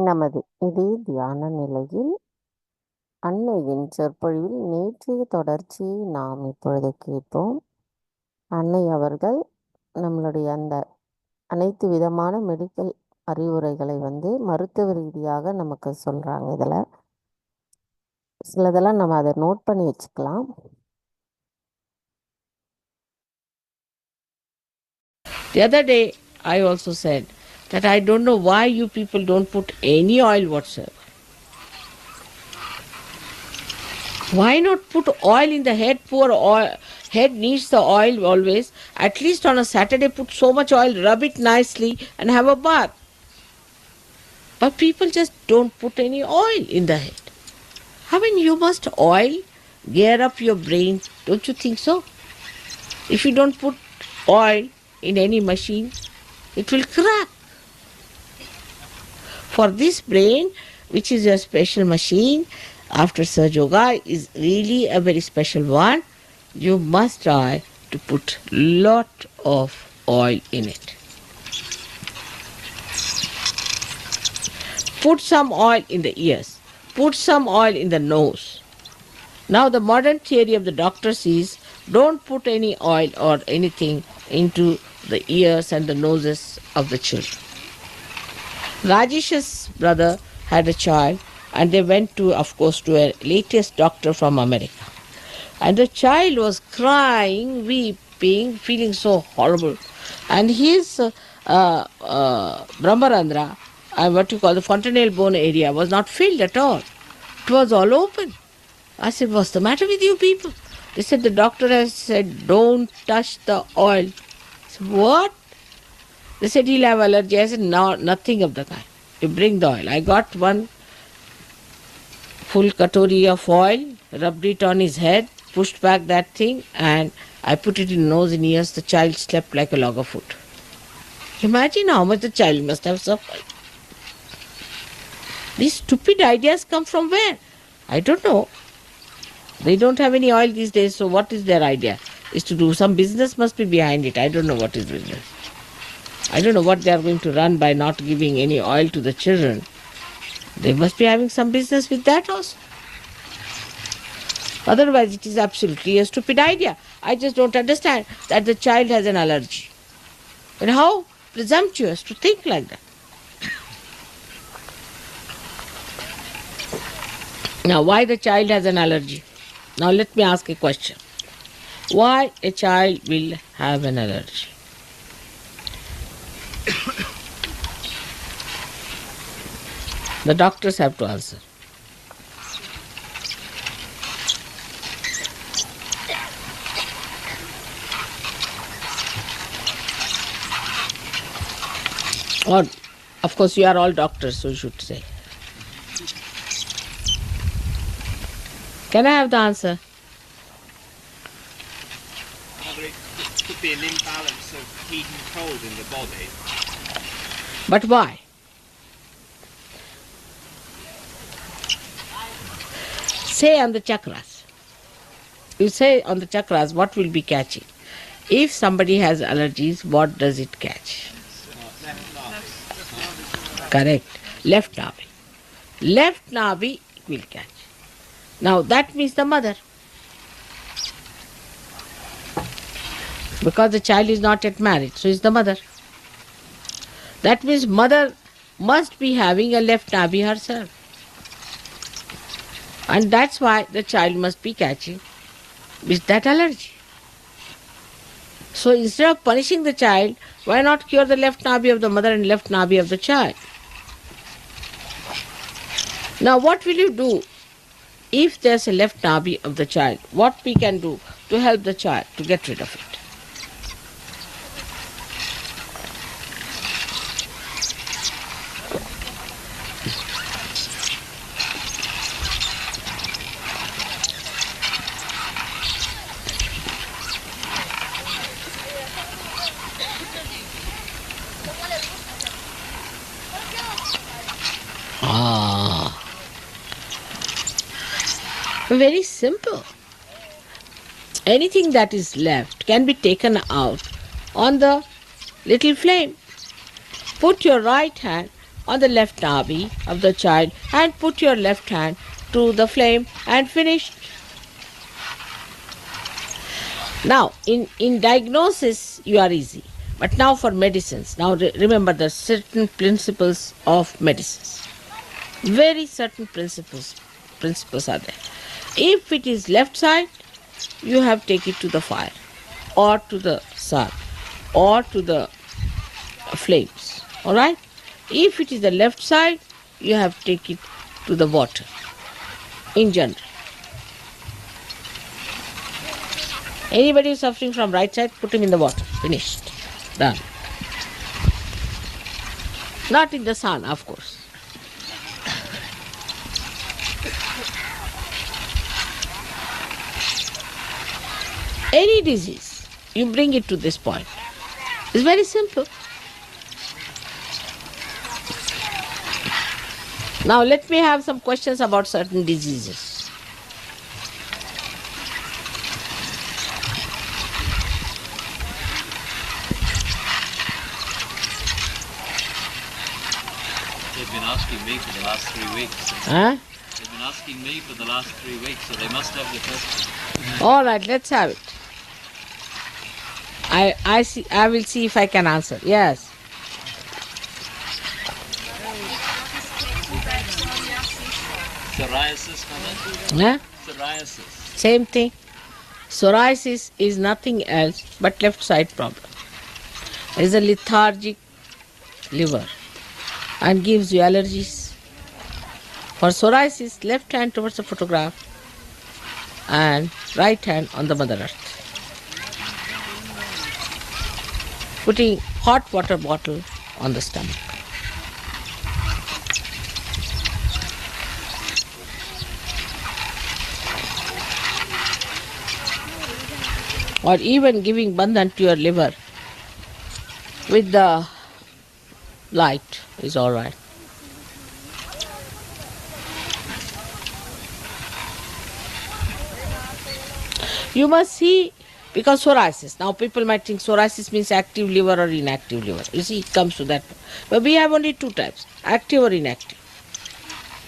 நமது இதே தியான நிலையில் அன்னையின் சொற்பொழிவில் நேற்றைய தொடர்ச்சியை நாம் இப்பொழுது கேட்போம். அன்னை அவர்கள் நம்மளுடைய அந்த அனைத்து விதமான மெடிக்கல் அறிவுரைகளை மருத்துவ ரீதியாக நமக்கு சொல்கிறாங்க. இதில் சிலதெல்லாம் நம்ம அதை நோட் பண்ணி வச்சுக்கலாம். The other day, I also said that I don't know why you people don't put any oil whatsoever. Why not put oil in the head? Poor oil, head needs the oil always. At least on a Saturday, put so much oil, rub it nicely and have a bath. But people just don't put any oil in the head. I mean, you must oil, gear up your brain. Don't you think so? If you don't put oil in any machine, it will crack. For this brain, which is a special machine, after Sahaja Yoga is really a very special one, you must try to put lot of oil in it. Put some oil in the ears. Put some oil in the nose. Now the modern theory of the doctors is don't put any oil or anything into the ears and the noses of the children. Rajesh's brother had a child and they went to, of course, to a latest doctor from America. And the child was crying, weeping, feeling so horrible. And his Brahmarandra, what you call the fontanelle bone area, was not filled at all. It was all open. I said, what's the matter with you people? They said, the doctor has said, don't touch the oil. I said, what? They said, he'll have allergy. I said, no, nothing of the kind. You bring the oil. I got one full katori of oil, rubbed it on his head, pushed back that thing, and I put it in nose and ears. The child slept like a log of wood. Imagine how much the child must have suffered. These stupid ideas come from where? I don't know. They don't have any oil these days, so what is their idea? Is to do some business must be behind it. I don't know what is business. I don't know what they are going to run by not giving any oil to the children. They must be having some business with that also. Otherwise, it is absolutely a stupid idea. I just don't understand that the child has an allergy. And how presumptuous to think like that. Now, why the child has an allergy? Now, let me ask a question. Why a child will have an allergy? The doctors have to answer. Or, of course, you are all doctors, so you should say. Can I have the answer? It could be an imbalance of heat and cold in the body. But why? Say on the chakras. You say on the chakras what will be catching. If somebody has allergies, what does it catch? Correct. Left navi. Left navi will catch. Now that means the mother. Because the child is not yet married, so is the mother. That means mother must be having a left navi herself. And that's why the child must be catching with that allergy. So instead of punishing the child, why not cure the left navi of the mother and left navi of the child? Now what will you do if there's a left navi of the child? What we can do to help the child to get rid of it? Very simple. Anything that is left can be taken out on the little flame. Put your right hand on the left navi of the child and put your left hand to the flame and finish. Now, in diagnosis, you are easy. But now for medicines. Now remember the certain principles of medicines. Very certain principles are there. If it is left side, you have to take it to the fire or to the sun or to the flames. Alright? If it is the left side, you have to take it to the water in general. Anybody who's suffering from right side, put him in the water. Finished. Done. Not in the sun, of course. Any disease, you bring it to this point. It's very simple. Now let me have some questions about certain diseases. They've been asking me for the last 3 weeks. Huh? They've been asking me for the last 3 weeks, so they must have the question. All right, let's have it. I will see if I can answer. Yes. Psoriasis, Mother? Huh? Psoriasis. Same thing. Psoriasis is nothing else but left side problem. It is a lethargic liver and gives you allergies. For psoriasis, left hand towards the photograph and right hand on the Mother Earth. Putting hot water bottle on the stomach. Or even giving bandhan to your liver with the light is all right. You must see, because psoriasis. Now people might think psoriasis means active liver or inactive liver. You see, it comes to that. But we have only two types, active or inactive.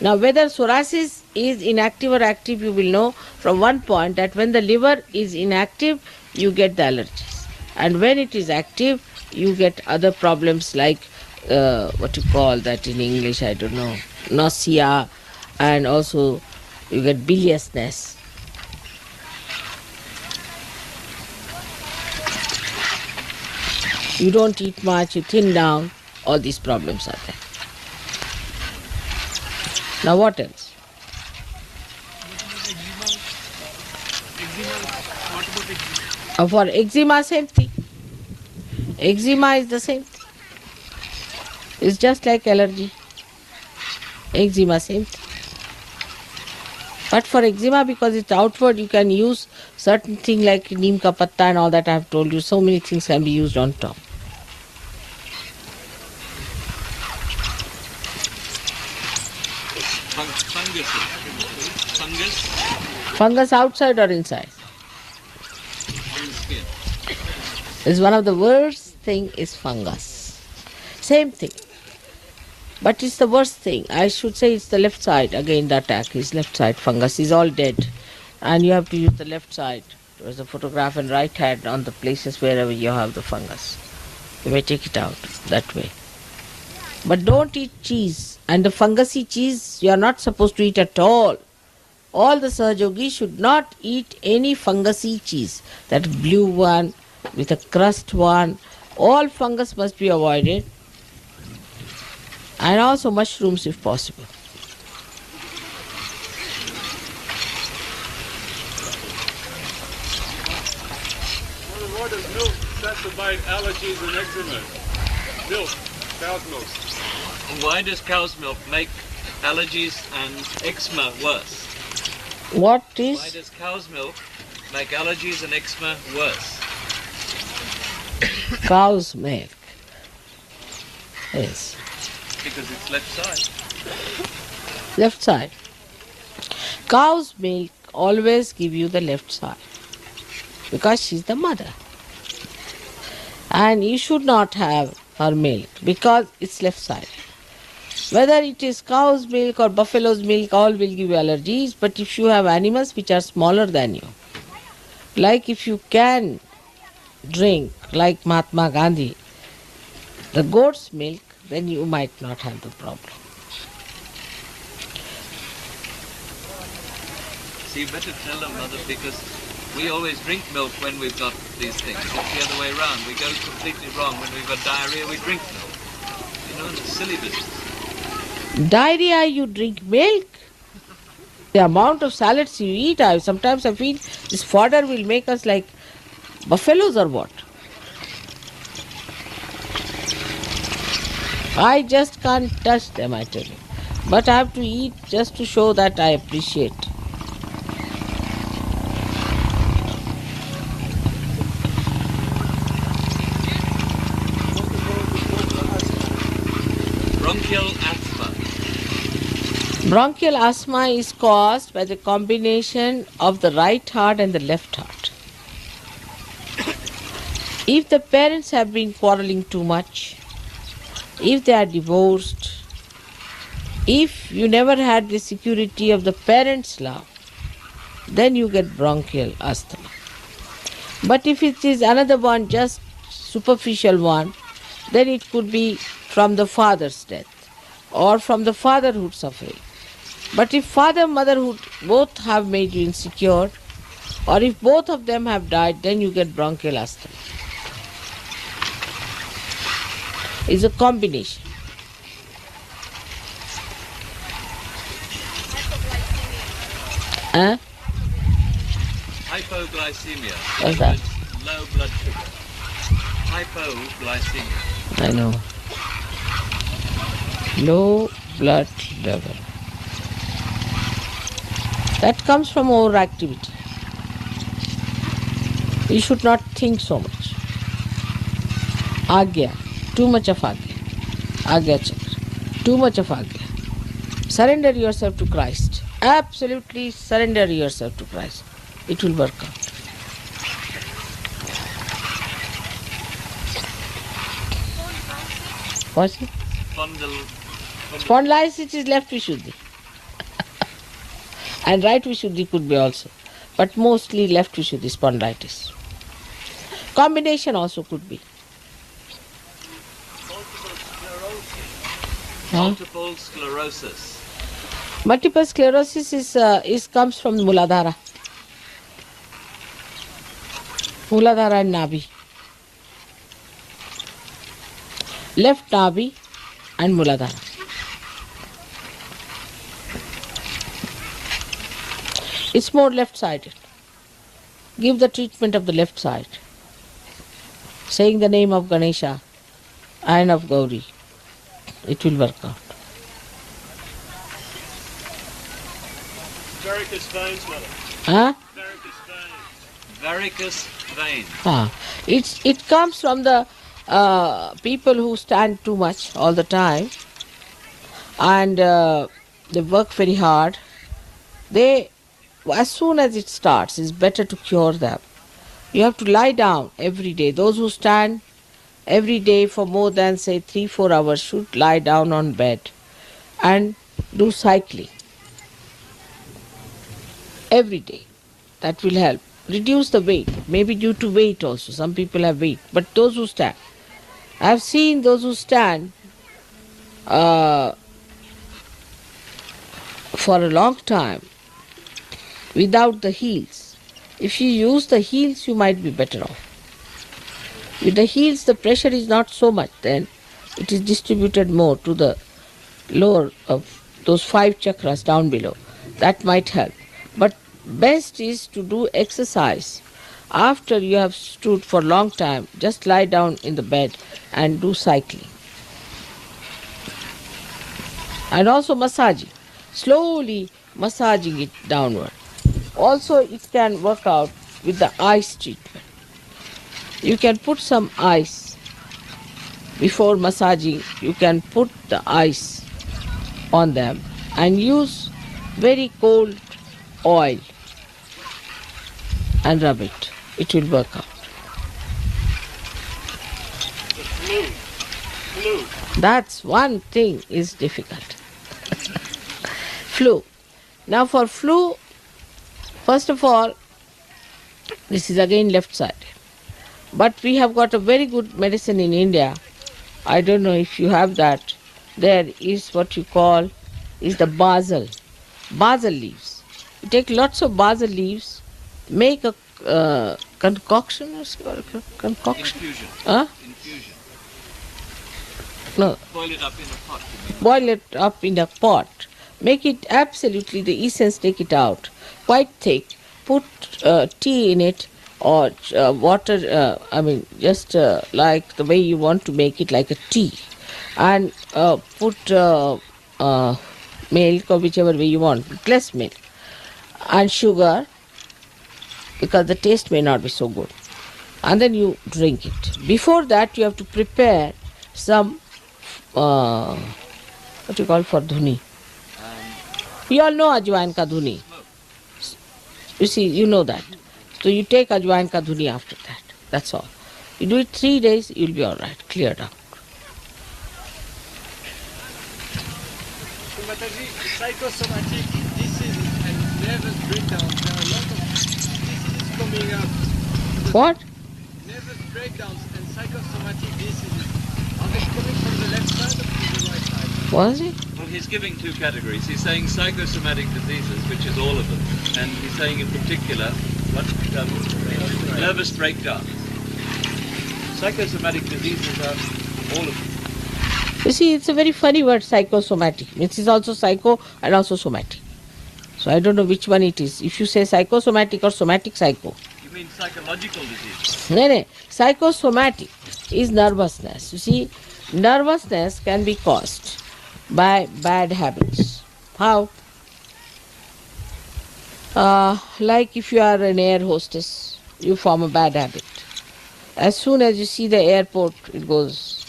Now whether psoriasis is inactive or active, you will know from one point that when the liver is inactive, you get the allergies. And when it is active, you get other problems like, what you call that in English, I don't know, nausea, and also you get biliousness. You don't eat much, you thin down, all these problems are there. Now what else? For eczema, same thing. Eczema is the same thing. It's just like allergy. Eczema, same thing. But for eczema, because it's outward, you can use certain thing like neem ka patta and all that I have told you. So many things can be used on top. Fungus Fungus outside or inside? on the skin. Is one of the worst thing is fungus. Same thing. But it's the worst thing. I should say it's the left side. Again, the attack is left side. Fungus is all dead. And you have to use the left side. There's a photograph and right hand on the places wherever you have the fungus. You may take it out that way. But don't eat cheese. And the fungusy cheese you are not supposed to eat at all. All the Sahajogis should not eat any fungusy cheese. That blue one with a crust one. All fungus must be avoided. And also mushrooms if possible. What is milk exacerbate allergies and eczema? Milk, cow's milk. Why does cow's milk make allergies and eczema worse? What Why is does cow's milk make allergies and eczema worse? cow's milk? Yes, Because it's left side. left side. Cow's milk always give you the left side because she's the mother. And you should not have her milk because it's left side. Whether it is cow's milk or buffalo's milk, all will give you allergies. But if you have animals which are smaller than you, like if you can drink, like Mahatma Gandhi, the goat's milk, then you might not have the problem. So you better tell them, mother, because we always drink milk when we've got these things. It's the other way around. We go completely wrong. When we've got diarrhea, we drink milk. You know, it's a silly business. Diarrhea, you drink milk. The amount of salads you eat, sometimes I feel this fodder will make us like buffaloes or what. I just can't touch them, I tell you. But I have to eat just to show that I appreciate. Bronchial asthma. Bronchial asthma is caused by the combination of the right heart and the left heart. If the parents have been quarreling too much, if they are divorced, if you never had the security of the parents' love, then you get bronchial asthma. But if it is another one, just superficial one, then it could be from the father's death or from the fatherhood suffering. But if father and motherhood both have made you insecure, or if both of them have died, then you get bronchial asthma. It's a combination. Huh? Hypoglycemia. What's that? Low blood sugar. Hypoglycemia. I know. Low blood level. That comes from overactivity. You should not think so much. Agya. Too much of Agya. Agya Chakra. Too much of Agya. Surrender yourself to Christ. Absolutely surrender yourself to Christ. It will work out. What's it? Spondylitis is left Vishuddhi. And right Vishuddhi could be also. But mostly left Vishuddhi, spondylitis. Combination also could be. Multiple sclerosis. Multiple sclerosis is comes from Muladhara. Muladhara and Nabi. Left Nabi and Muladhara. It's more left-sided. Give the treatment of the left side. Saying the name of Ganesha and of Gauri. It will work out. Very varicose veins, mother. Huh? Varicose veins. Varicose vein. It comes from the people who stand too much all the time, and they work very hard. They, as soon as it starts, it's better to cure them. You have to lie down every day. Those who stand every day for more than say 3-4 hours should lie down on bed and do cycling every day. That will help. Reduce the weight, maybe due to weight also. Some people have weight, but those who stand. I have seen those who stand for a long time without the heels. If you use the heels, you might be better off. With the heels, the pressure is not so much, then it is distributed more to the lower of those 5 chakras down below. That might help. But best is to do exercise. After you have stood for a long time, just lie down in the bed and do cycling. And also massaging. Slowly massaging it downward. Also it can work out with the ice treatment. You can put some ice before massaging. You can put the ice on them and use very cold oil and rub it. It will work out. The flu. That's one thing is difficult. Flu. Now for flu, first of all, this is again left side. But we have got a very good medicine in India. I don't know if you have that. There is what you call is the basil. Basil leaves. You take lots of basil leaves, make a concoction or concoction. Infusion. Huh? Infusion. No. Boil it up in a pot. You mean? Boil it up in a pot. Make it absolutely, the essence, take it out. Quite thick. Put tea in it or water, just like the way you want to make it, like a tea. And put milk or whichever way you want, less milk. And sugar, because the taste may not be so good. And then you drink it. Before that, you have to prepare some, what you call for dhuni. You all know ajwain ka dhuni. You see, you know that. So you take ajwain ka dhuni after that. That's all. You do it 3 days, you'll be all right, cleared up. So, Mataji, psychosomatic diseases and nervous breakdowns, there are a lot of diseases coming up. What? Nervous breakdowns and psychosomatic diseases, are they coming from the left side or from the right side? What is it? Well, he's giving 2 categories. He's saying psychosomatic diseases, which is all of them, and he's saying in particular what nervous breakdown. Psychosomatic diseases are all of them. You see, it's a very funny word, psychosomatic. It is also psycho and also somatic. So I don't know which one it is. If you say psychosomatic or somatic psycho. You mean psychological disease? No. Psychosomatic is nervousness. You see, nervousness can be caused by bad habits. How? Like if you are an air hostess, you form a bad habit. As soon as you see the airport, it goes.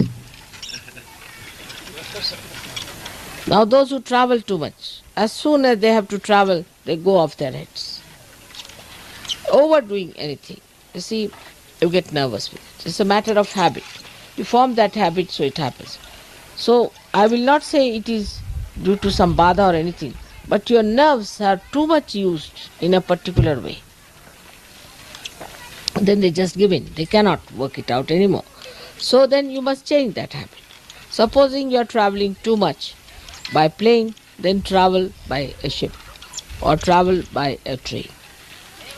Now those who travel too much, as soon as they have to travel, they go off their heads. Overdoing anything, you see, you get nervous with it. It's a matter of habit. You form that habit, so it happens. So I will not say it is due to some bada or anything, but your nerves are too much used in a particular way. Then they just give in. They cannot work it out anymore. So then you must change that habit. Supposing you are traveling too much by plane, then travel by a ship or travel by a train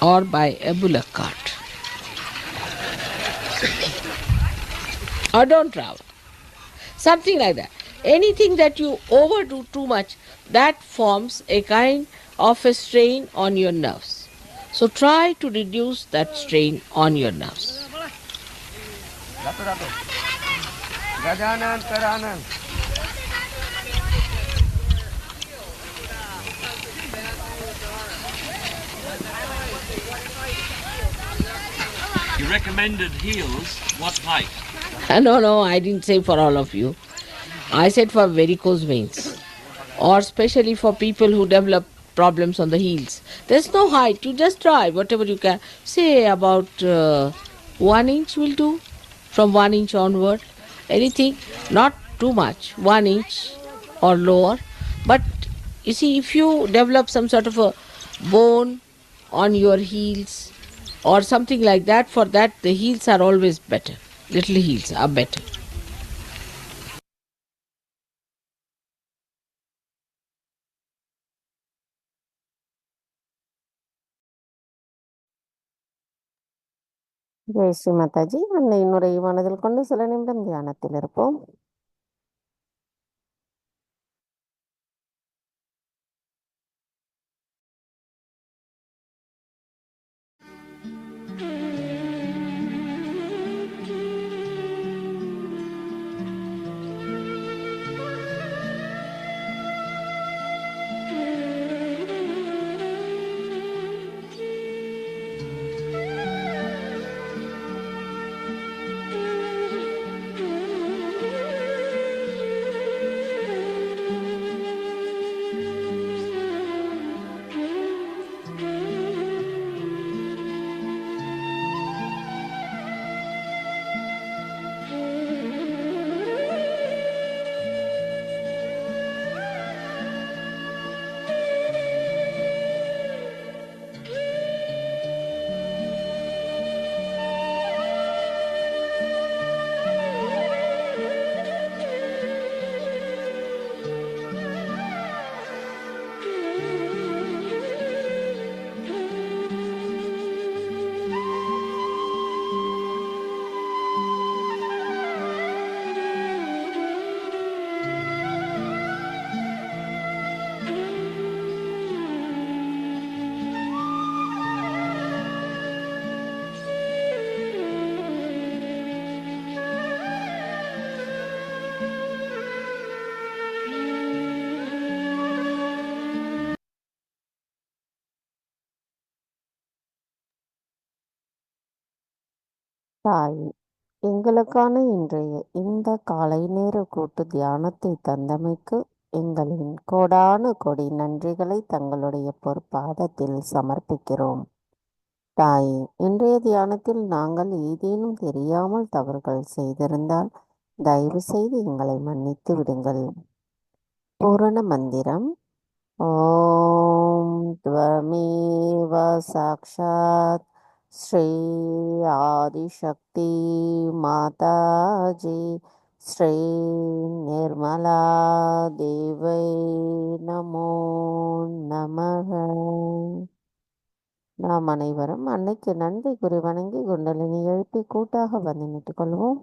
or by a bullock cart. Or don't travel. Something like that. Anything that you overdo too much, that forms a kind of a strain on your nerves. So try to reduce that strain on your nerves. Gajanan Karanan. You recommended heels. What height? No, I didn't say for all of you. I said for varicose veins, or especially for people who develop problems on the heels. There's no height. You just try whatever you can. Say about 1 inch will do, from 1 inch onward. Anything, not too much. 1 inch or lower. But you see, if you develop some sort of a bone on your heels or something like that, for that the heels are always better. Little heels are better. Jai Sri Mataji. அந்த இன்னுரையை மனதில் கொண்டு சில நிமிடம் தியானத்தில் இருப்போம். தாயே, எங்களுக்கான இன்றைய இந்த காலை நேர கூட்டு தியானத்தை தந்தமைக்கு எங்களின் கோடானு கோடி நன்றிகளை தங்களுடைய பொற்பாதத்தில் சமர்ப்பிக்கிறோம். தாயே, இன்றைய தியானத்தில் நாங்கள் ஏதேனும் தெரியாமல் தவறுகள் செய்திருந்தால் தயவு செய்து எங்களை மன்னித்து விடுங்கள். பூரண மந்திரம். ஓம் त्वमेव साक्षात् श्री आदिशक्ति माताजी श्री निर्मला देवै நமோ நமः. நாம் அனைவரும் அன்னைக்கு நன்றி கூறி வணங்கி குண்டலினி எழுப்பி கூட்டாக வந்தனிட்டுக் கொள்வோம்.